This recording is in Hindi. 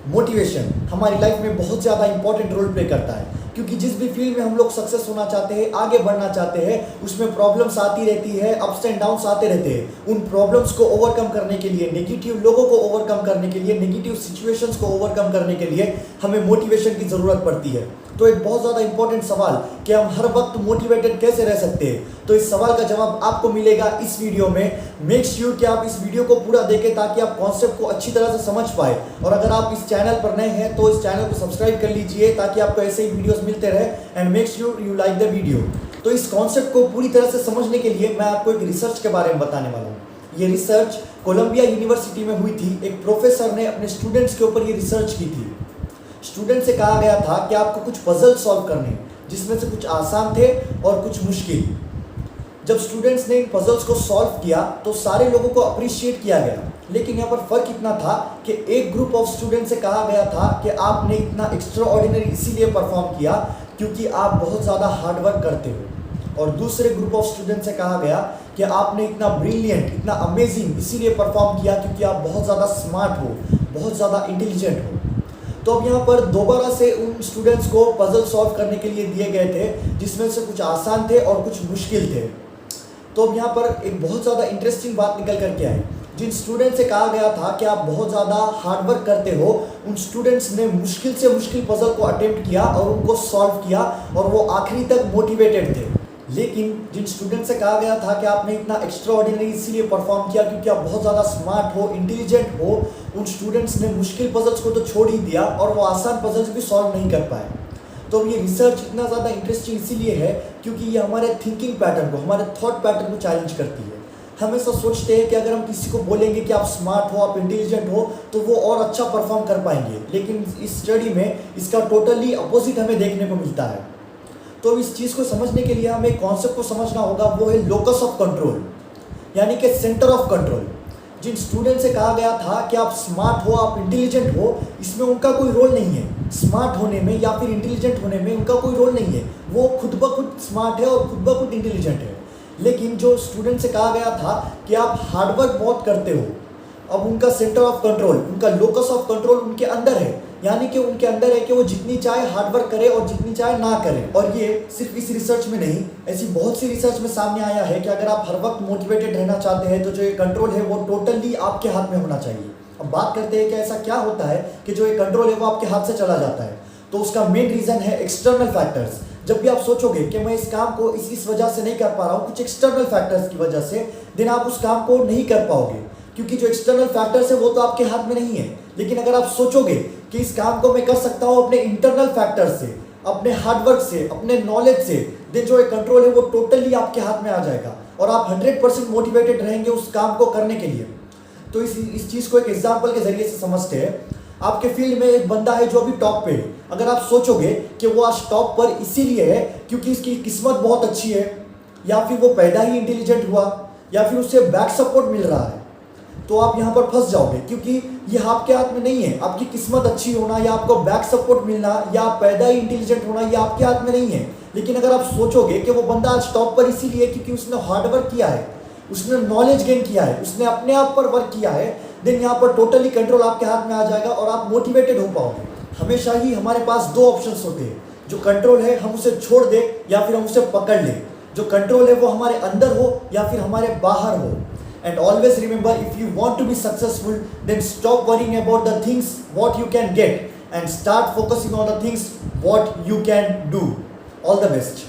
मोटिवेशन हमारी लाइफ में बहुत ज़्यादा इंपॉर्टेंट रोल प्ले करता है, क्योंकि जिस भी फील्ड में हम लोग सक्सेस होना चाहते हैं, आगे बढ़ना चाहते हैं, उसमें प्रॉब्लम्स आती रहती है, अप्स एंड डाउन्स आते रहते हैं। उन प्रॉब्लम्स को ओवरकम करने के लिए, नेगेटिव लोगों को ओवरकम करने के लिए, नेगेटिव सिचुएशंस को ओवरकम करने के लिए हमें मोटिवेशन की ज़रूरत पड़ती है। तो एक बहुत ज़्यादा इंपॉर्टेंट सवाल कि हम हर वक्त मोटिवेटेड कैसे रह सकते हैं, तो इस सवाल का जवाब आपको मिलेगा इस वीडियो में। मेक श्योर कि आप इस वीडियो को पूरा देखें ताकि आप कॉन्सेप्ट को अच्छी तरह से समझ पाए। और अगर आप इस चैनल पर नए हैं तो इस चैनल को सब्सक्राइब कर लीजिए ताकि आपको ऐसे ही वीडियोस मिलते रहे। And make sure you like the video. तो इस कॉन्सेप्ट को पूरी तरह से समझने के लिए मैं आपको एक रिसर्च के बारे में बताने वाला हूँ। ये रिसर्च कोलंबिया यूनिवर्सिटी में हुई थी। एक प्रोफेसर ने अपने स्टूडेंट्स के ऊपर ये रिसर्च की थी। स्टूडेंट से कहा गया था कि आपको कुछ पजल सॉल्व करने, जिसमें से कुछ आसान थे और कुछ मुश्किल। जब स्टूडेंट्स ने इन पजल्स को सॉल्व किया तो सारे लोगों को अप्रिशिएट किया गया, लेकिन यहाँ पर फ़र्क इतना था कि एक ग्रुप ऑफ स्टूडेंट से कहा गया था कि आपने इतना एक्स्ट्रा ऑर्डिनरी इसीलिए परफॉर्म किया क्योंकि आप बहुत ज़्यादा हार्डवर्क करते हो, और दूसरे ग्रुप ऑफ स्टूडेंट से कहा गया कि आपने इतना ब्रिलियंट, इतना अमेजिंग इसीलिए परफॉर्म किया क्योंकि आप बहुत ज़्यादा स्मार्ट हो, बहुत ज़्यादा इंटेलिजेंट हो। तो अब यहाँ पर दोबारा से उन स्टूडेंट्स को पजल सॉल्व करने के लिए दिए गए थे, जिसमें से कुछ आसान थे और कुछ मुश्किल थे। तो अब यहाँ पर एक बहुत ज़्यादा इंटरेस्टिंग बात निकल करके आई। जिन स्टूडेंट से कहा गया था कि आप बहुत ज़्यादा हार्डवर्क करते हो, उन स्टूडेंट्स ने मुश्किल से मुश्किल पजल को अटेम्प्ट किया और उनको सॉल्व किया, और वो आखिरी तक मोटिवेटेड थे। लेकिन जिन स्टूडेंट से कहा गया था कि आपने इतना एक्स्ट्रा ऑर्डिनरी इसीलिए परफॉर्म किया क्योंकि आप बहुत ज़्यादा स्मार्ट हो, इंटेलिजेंट हो, उन स्टूडेंट्स ने मुश्किल पजल्स को तो छोड़ ही दिया और वो आसान पजल्स भी सॉल्व नहीं कर पाए। तो ये रिसर्च इतना ज़्यादा इंटरेस्टिंग इसीलिए है क्योंकि ये हमारे थिंकिंग पैटर्न को, हमारे थॉट पैटर्न को चैलेंज करती है। हमेशा सोचते हैं कि अगर हम किसी को बोलेंगे कि आप स्मार्ट हो, आप इंटेलिजेंट हो, तो वो और अच्छा परफॉर्म कर पाएंगे, लेकिन इस स्टडी में इसका टोटली अपोजिट हमें देखने को मिलता है। तो इस चीज़ को समझने के लिए हमें कॉन्सेप्ट को समझना होगा, वो है लोकस ऑफ कंट्रोल, यानी कि सेंटर ऑफ कंट्रोल। जिन स्टूडेंट से कहा गया था कि आप स्मार्ट हो, आप इंटेलिजेंट हो, इसमें उनका कोई रोल नहीं है। स्मार्ट होने में या फिर इंटेलिजेंट होने में उनका कोई रोल नहीं है, वो खुद ब खुद स्मार्ट है और खुद ब खुद इंटेलिजेंट है। लेकिन जो स्टूडेंट से कहा गया था कि आप हार्डवर्क बहुत करते हो, अब उनका सेंटर ऑफ कंट्रोल, उनका लोकस ऑफ कंट्रोल उनके अंदर है, यानी कि उनके अंदर है कि वो जितनी चाहे हार्डवर्क करे और जितनी चाहे ना करे। और ये सिर्फ इस रिसर्च में नहीं, ऐसी बहुत सी रिसर्च में सामने आया है कि अगर आप हर वक्त मोटिवेटेड रहना चाहते हैं तो जो ये कंट्रोल है वो टोटली आपके हाथ में होना चाहिए। अब बात करते हैं कि ऐसा क्या होता है कि जो ये कंट्रोल है वो आपके हाथ से चला जाता है। तो उसका मेन रीज़न है एक्सटर्नल फैक्टर्स। जब भी आप सोचोगे कि मैं इस काम को इस वजह से नहीं कर पा रहा हूँ, कुछ एक्सटर्नल फैक्टर्स की वजह से, देन आप उस काम को नहीं कर पाओगे, क्योंकि जो एक्सटर्नल फैक्टर्स है वो तो आपके हाथ में नहीं है। लेकिन अगर आप सोचोगे कि इस काम को मैं कर सकता हूँ अपने इंटरनल फैक्टर्स से, अपने हार्डवर्क से, अपने नॉलेज से, देन जो कंट्रोल है वो टोटली आपके हाथ में आ जाएगा और आप 100% मोटिवेटेड रहेंगे उस काम को करने के लिए। तो इस चीज़ को एक एग्जाम्पल के जरिए से समझते हैं। आपके फील्ड में एक बंदा है जो अभी टॉप पे है। अगर आप सोचोगे कि वो आज टॉप पर इसीलिए है क्योंकि इसकी किस्मत बहुत अच्छी है, या फिर वो पैदा ही इंटेलिजेंट हुआ, या फिर उससे बैक सपोर्ट मिल रहा है, तो आप यहाँ पर फंस जाओगे, क्योंकि ये आपके हाथ में नहीं है। आपकी किस्मत अच्छी होना या आपको बैक सपोर्ट मिलना या आप पैदा ही इंटेलिजेंट होना, ये आपके हाथ में नहीं है। लेकिन अगर आप सोचोगे कि वो बंदा आज टॉप पर इसीलिए क्योंकि उसने हार्डवर्क किया है, उसने नॉलेज गेन किया है, उसने अपने आप पर वर्क किया है, देन यहाँ पर टोटली कंट्रोल आपके हाथ में आ जाएगा और आप मोटिवेटेड हो पाओगे। हमेशा ही हमारे पास दो ऑप्शंस होते हैं। जो कंट्रोल है हम उसे छोड़ दें या फिर हम उसे पकड़ लें। जो कंट्रोल है वो हमारे अंदर हो या फिर हमारे बाहर हो। And always remember, if you want to be successful, then stop worrying about the things what you can get and start focusing on the things what you can do. All the best.